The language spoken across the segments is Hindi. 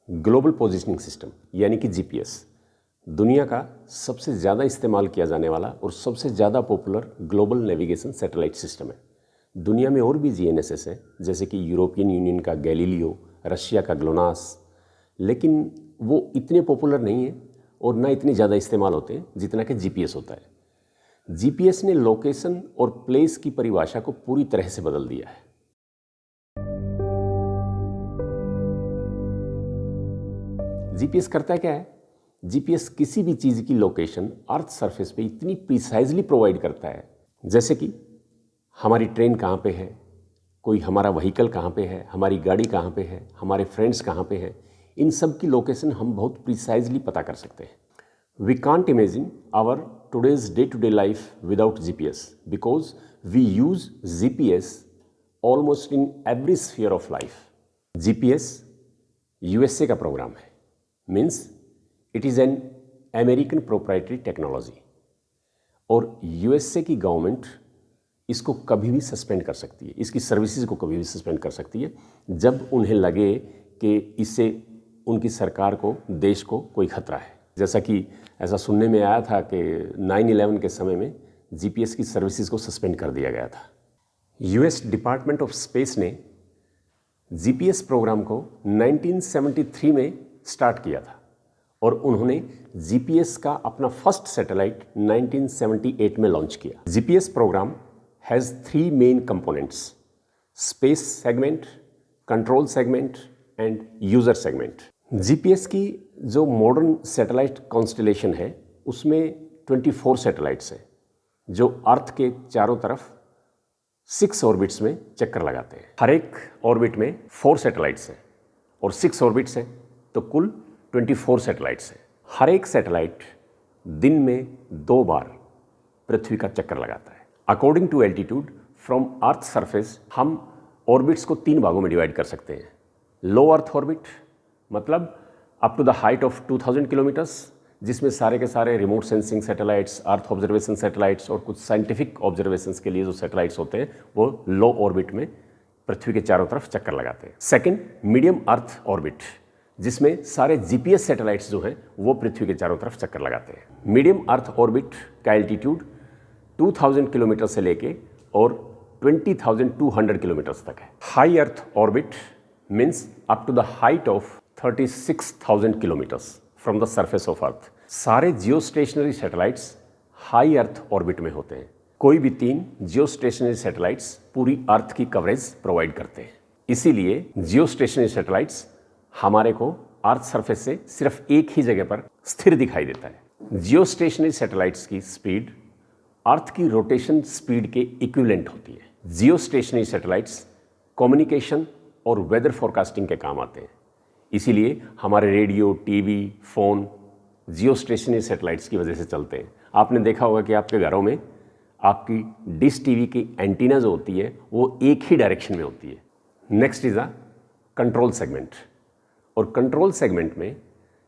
ग्लोबल पोजीशनिंग सिस्टम यानी कि जीपीएस दुनिया का सबसे ज़्यादा इस्तेमाल किया जाने वाला और सबसे ज़्यादा popular global navigation satellite system है। दुनिया में और भी जीएनएसएस हैं, जैसे कि यूरोपियन यूनियन का गैलीलियो, रशिया का ग्लोनास, लेकिन वो इतने पॉपुलर नहीं है और ना इतने ज़्यादा इस्तेमाल होते हैं जितना कि जीपीएस होता है। जीपीएस ने लोकेशन और प्लेस की परिभाषा को पूरी तरह से बदल दिया है। जीपीएस करता क्या है? जीपीएस किसी भी चीज़ की लोकेशन अर्थ सरफेस पे इतनी प्रिसाइजली प्रोवाइड करता है, जैसे कि हमारी ट्रेन कहाँ पे है, कोई हमारा व्हीकल कहाँ पे है, हमारी गाड़ी कहाँ पे है, हमारे फ्रेंड्स कहाँ पे हैं, इन सब की लोकेशन हम बहुत प्रिसाइजली पता कर सकते हैं। We can't imagine our today's day to day life without GPS because we use GPS almost in every sphere of life. GPS USA का प्रोग्राम है, means it is an American proprietary technology, और यूएसए की गवर्नमेंट इसको कभी भी सस्पेंड कर सकती है, इसकी सर्विसेज को कभी भी सस्पेंड कर सकती है जब उन्हें लगे कि इससे उनकी सरकार को, देश को कोई खतरा है। जैसा कि ऐसा सुनने में आया था कि 9/11 के समय में जीपीएस की सर्विसेज को सस्पेंड कर दिया गया था। यूएस डिपार्टमेंट ऑफ स्पेस ने जीपीएस प्रोग्राम को 1973 में स्टार्ट किया था और उन्होंने जीपीएस का अपना फर्स्ट सैटेलाइट 1978 में लॉन्च किया। GPS program has 3 main components: space segment, control segment and user segment. GPS की जो मॉडर्न सैटेलाइट कॉन्स्टलेशन है उसमें 24 सैटेलाइट्स हैं जो अर्थ के चारों तरफ 6 ऑर्बिट्स में चक्कर लगाते हैं। हर एक ऑर्बिट में 4 सैटेलाइट्स हैं और 6 ऑर्बिट्स हैं, तो कुल 24 सैटेलाइट्स हैं। हर एक सैटेलाइट दिन में 2 बार पृथ्वी का चक्कर लगाता है। According to altitude from earth surface हम ऑर्बिट्स को 3 भागों में डिवाइड कर सकते हैं। लो अर्थ ऑर्बिट मतलब up to the height of 2000 kilometers, जिसमें सारे के सारे remote sensing satellites, earth observation satellites और कुछ साइंटिफिक ऑब्जर्वेशंस के लिए जो सैटेलाइट्स होते हैं वो लो ऑर्बिट में पृथ्वी के चारों तरफ चक्कर लगाते हैं। सेकंड, मीडियम अर्थ ऑर्बिट, जिसमें सारे जीपीएस सैटेलाइट्स जो हैं वो पृथ्वी के चारों तरफ चक्कर लगाते हैं। मीडियम अर्थ ऑर्बिट का एल्टीट्यूड 2000 किलोमीटर से लेके और 20,200 किलोमीटर्स तक है। High earth orbit means up to the height of 36,000 kilometres from the surface of earth. सारे geo stationary satellites high earth orbit में होते हैं। कोई भी 3 जियो स्टेशनरी सैटेलाइट्स पूरी अर्थ की कवरेज प्रोवाइड करते हैं। इसीलिए जियो स्टेशनरी सैटेलाइट्स हमारे को अर्थ सरफेस से सिर्फ एक ही जगह पर स्थिर दिखाई देता है। जियो स्टेशनरी सैटेलाइट्स की स्पीड अर्थ की रोटेशन स्पीड के इक्विवेलेंट होती है। जियो स्टेशनरी सैटेलाइट्स कम्युनिकेशन और वेदर फोरकास्टिंग के काम आते हैं, इसीलिए हमारे रेडियो, टीवी, फ़ोन जियो स्टेशनरी सैटेलाइट्स की वजह से चलते हैं। आपने देखा होगा कि आपके घरों में आपकी डिश टीवी की एंटीना जो होती है वो एक ही डायरेक्शन में होती है। Next is a control segment, और कंट्रोल सेगमेंट में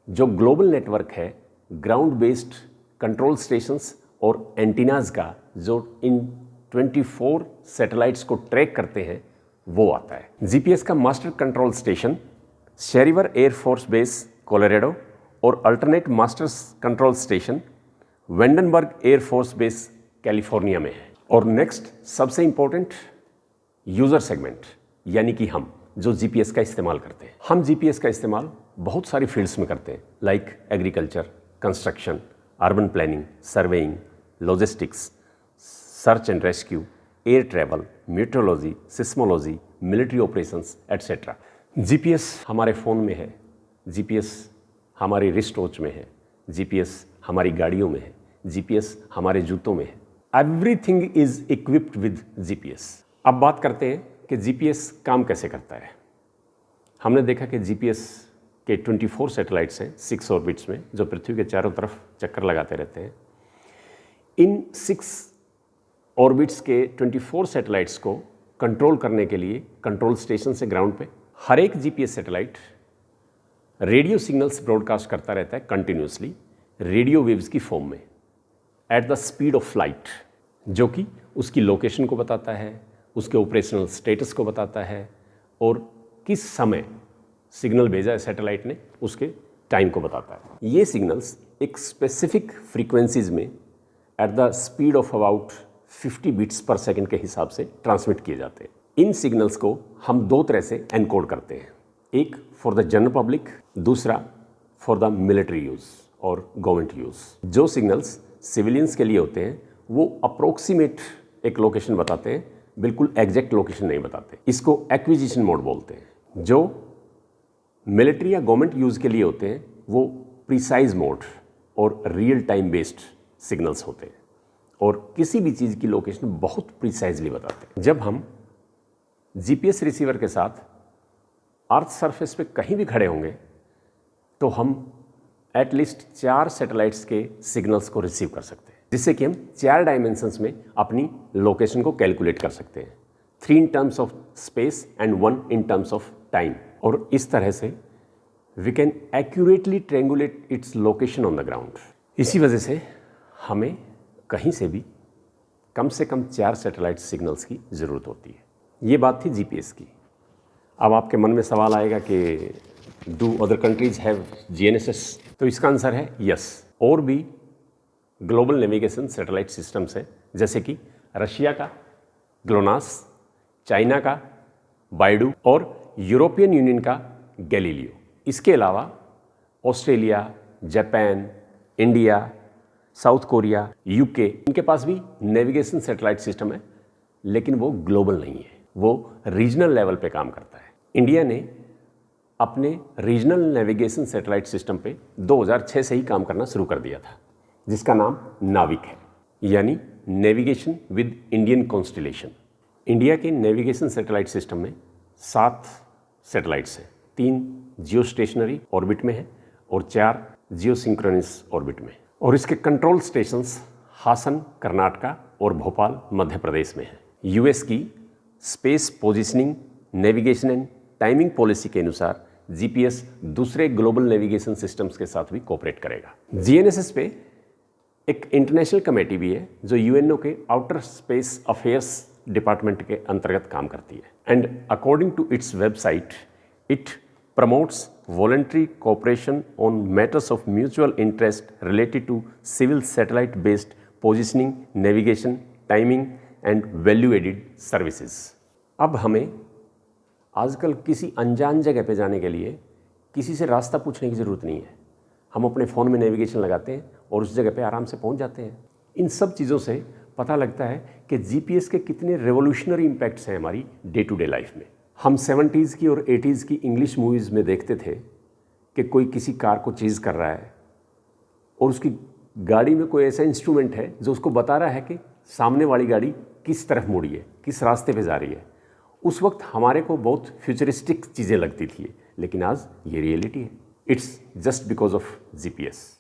जो ग्लोबल नेटवर्क है ग्राउंड बेस्ड कंट्रोल स्टेशंस और एंटीनाज का जो इन 24 सैटेलाइट्स को ट्रैक करते हैं वो आता है। जीपीएस का master control station Schriever air force base Colorado और alternate masters control station Vandenberg air force base California में है। और नेक्स्ट सबसे इंपॉर्टेंट यूज़र सेगमेंट यानी कि हम जो जीपीएस का इस्तेमाल करते हैं। हम जीपीएस का इस्तेमाल बहुत सारी फील्ड्स में करते हैं, like agriculture, construction, urban planning, surveying, logistics, search and rescue, air travel, metrology, seismology, military operations etcetera. GPS हमारे फ़ोन में है, जीपीएस हमारी रिस्ट वॉच में है, जीपीएस हमारी गाड़ियों में है, जीपीएस हमारे जूतों में है। Everything is equipped with GPS. अब बात करते हैं कि जीपीएस काम कैसे करता है। हमने देखा कि जीपीएस के 24 सैटेलाइट्स हैं 6 ऑर्बिट्स में जो पृथ्वी के चारों तरफ चक्कर लगाते रहते हैं। इन 6 ऑर्बिट्स के 24 सैटेलाइट्स को कंट्रोल करने के लिए कंट्रोल स्टेशन से ग्राउंड पे हर एक GPS satellite radio signals broadcast करता रहता है कंटिन्यूसली रेडियो वेव्स की फॉर्म में at the speed of flight, जो कि उसकी लोकेशन को बताता है, उसके ऑपरेशनल स्टेटस को बताता है और किस समय सिग्नल भेजा है सैटेलाइट ने, उसके टाइम को बताता है। ये सिग्नल्स एक स्पेसिफिक फ्रीक्वेंसीज में at the speed of about 50 beats per second के हिसाब से ट्रांसमिट किए जाते हैं। इन सिग्नल्स को हम दो तरह से एनकोड करते हैं, एक फॉर द जनरल पब्लिक, दूसरा फॉर द मिलिट्री यूज़ और गवर्नमेंट यूज़। जो सिग्नल्स सिविलियंस के लिए होते हैं वो अप्रोक्सीमेट एक लोकेशन बताते हैं, बिल्कुल एग्जैक्ट लोकेशन नहीं बताते। इसको एक्विजिशन मोड बोलते हैं। जो मिलिट्री या गवर्नमेंट यूज़ के लिए होते हैं वो प्रिसाइज मोड और रियल टाइम बेस्ड सिग्नल्स होते हैं और किसी भी चीज़ की लोकेशन बहुत प्रिसाइजली बताते हैं। जब हम जीपीएस रिसीवर के साथ अर्थ सरफेस पे कहीं भी खड़े होंगे तो हम एटलीस्ट 4 सैटेलाइट्स के सिग्नल्स को रिसीव कर सकते हैं, जिससे कि हम 4 डायमेंशंस में अपनी लोकेशन को कैलकुलेट कर सकते हैं, 3 in terms of space and 1 in terms of time. और इस तरह से we can accurately triangulate its location on the ground. इसी वजह से हमें कहीं से भी कम से कम 4 सैटेलाइट सिग्नल्स की ज़रूरत होती है। ये बात थी जीपीएस की। अब आपके मन में सवाल आएगा कि do other countries have GNSS? तो इसका आंसर है यस। और भी ग्लोबल नेविगेशन सैटेलाइट सिस्टम्स है, जैसे कि रशिया का ग्लोनास, चाइना का बाइडू और यूरोपियन यूनियन का गैलीलियो। इसके अलावा Australia, Japan, India, south Korea, UK, इनके पास भी नेविगेशन सैटेलाइट सिस्टम है, लेकिन वो ग्लोबल नहीं है, वो रीजनल लेवल पे काम करता है। इंडिया ने अपने रीजनल नेविगेशन सैटेलाइट सिस्टम पे 2006 से ही काम करना शुरू कर दिया था, जिसका नाम नाविक है, यानी navigation with Indian constellation. India के नेविगेशन सैटेलाइट सिस्टम में 7 सैटेलाइट्स हैं, 3 जियो स्टेशनरी ऑर्बिट में है और 4 जियो सिंक्रोनस ऑर्बिट में। और इसके कंट्रोल स्टेशंस हासन कर्नाटका और भोपाल मध्य प्रदेश में है। यूएस की space positioning, navigation and timing policy के अनुसार जीपीएस दूसरे ग्लोबल नेविगेशन सिस्टम्स के साथ भी कोऑपरेट करेगा। जीएनएसएस पे एक इंटरनेशनल कमेटी भी है जो यूएनओ के आउटर स्पेस अफेयर्स डिपार्टमेंट के अंतर्गत काम करती है। And according to its website, it promotes voluntary cooperation on matters of mutual interest related to civil satellite based positioning, navigation, timing and value added services। अब हमें आजकल किसी अनजान जगह पे जाने के लिए किसी से रास्ता पूछने की ज़रूरत नहीं है। हम अपने फ़ोन में नेविगेशन लगाते हैं और उस जगह पे आराम से पहुंच जाते हैं। इन सब चीज़ों से पता लगता है कि जीपीएस के कितने रेवोल्यूशनरी इम्पैक्ट्स हैं हमारी डे टू डे लाइफ में। हम 70s की और 80s की इंग्लिश मूवीज़ में देखते थे कि कोई किसी कार को चेज़ कर रहा है और उसकी गाड़ी में कोई ऐसा इंस्ट्रूमेंट है जो उसको बता रहा है कि सामने वाली गाड़ी किस तरफ मुड़ी है, किस रास्ते पे जा रही है। उस वक्त हमारे को बहुत फ्यूचरिस्टिक चीज़ें लगती थी, लेकिन आज ये रियलिटी है। It's just because of GPS.